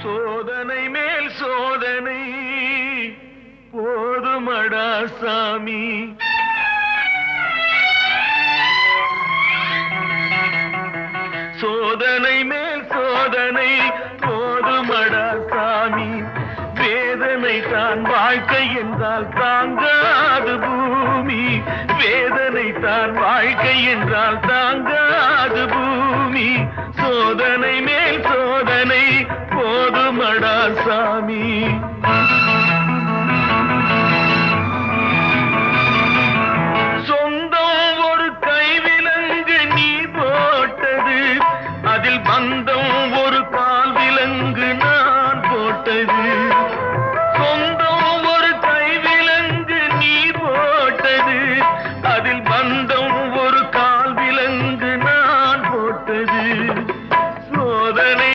சோதனை மேல் சோதனை போதுமடா சாமி. சோதனை மேல் சோதனை போதுமடா சாமி. வேதனை தான் வாழ்க்கை என்றால் தாங்காது பூமி. வேதனை தான் வாழ்க்கை என்றால் தாங்காது பூமி. சோதனை மேல் சோதனை போதுமடா சாமி.